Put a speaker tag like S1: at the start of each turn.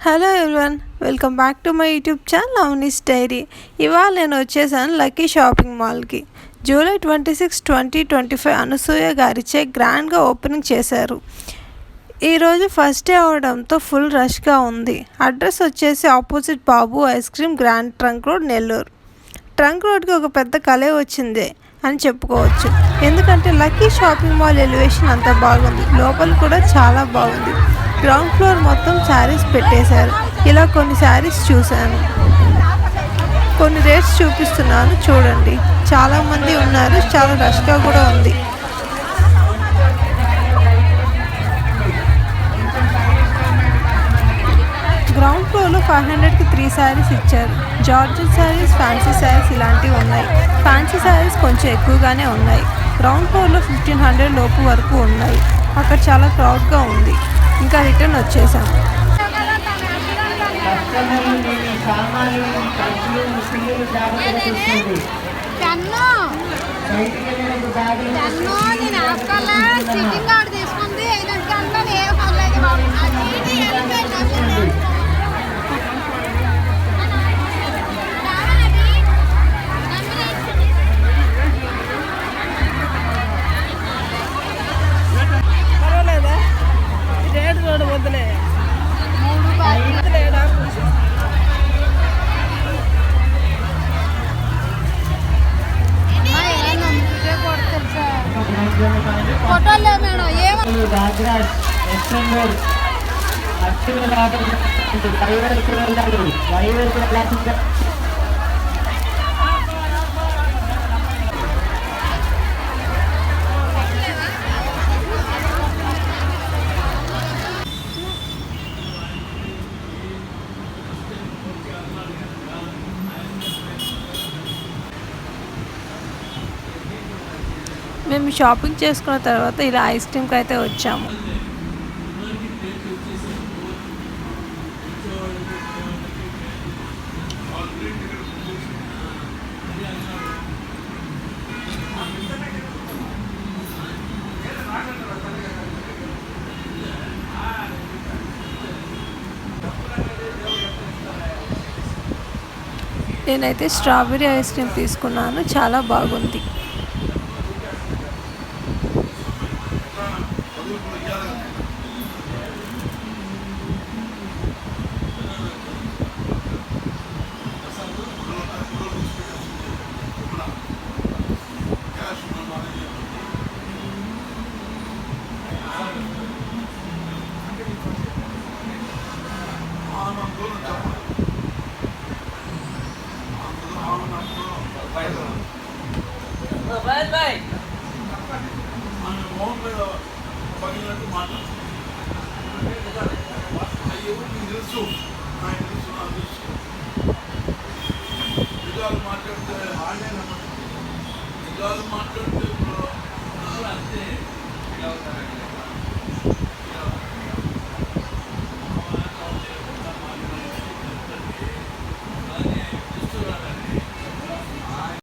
S1: Hello everyone, welcome back to my YouTube channel Avani's diary. ఇవాళ నేను వచ్చేసాను లక్కీ షాపింగ్ మాల్కి. జూలై 26, 2025 అనసూయ గారిచే గ్రాండ్గా ఓపెనింగ్ చేశారు. ఈరోజు ఫస్ట్ డే అవడంతో ఫుల్ రష్గా ఉంది. అడ్రస్ వచ్చేసి opposite Babu ice cream, grand trunk road, Nellore. Trunk రోడ్కి ఒక పెద్ద కలే వచ్చింది అని చెప్పుకోవచ్చు. ఎందుకంటే లక్కీ షాపింగ్ మాల్ ఎలివేషన్ అంత బాగుంది, లోపల కూడా చాలా బాగుంది. గ్రౌండ్ ఫ్లోర్ మొత్తం శారీస్ పెట్టేశారు. ఇలా కొన్ని శారీస్ చూశాను, కొన్ని రేట్స్ చూపిస్తున్నాను చూడండి. చాలామంది ఉన్నారు, చాలా రష్గా కూడా ఉంది. గ్రౌండ్ ఫ్లోర్లో 500కి 3 శారీస్ ఇచ్చారు. జార్జెట్ శారీస్, ఫ్యాన్సీ శారీస్ ఇలాంటివి ఉన్నాయి. ఫ్యాన్సీ శారీస్ కొంచెం ఎక్కువగానే ఉన్నాయి. గ్రౌండ్ ఫ్లోర్లో 1500 లోపు వరకు ఉన్నాయి. అక్కడ చాలా క్రౌడ్గా ఉంది. ఇంకా రిటర్న్ వచ్చేసాం. మేము షాపింగ్ చేసుకున్న తర్వాత ఇలా ఐస్ క్రీమ్కి అయితే వచ్చాము. నేనైతే స్ట్రాబెర్రీ ఐస్ క్రీమ్ తీసుకున్నాను, చాలా బాగుంది.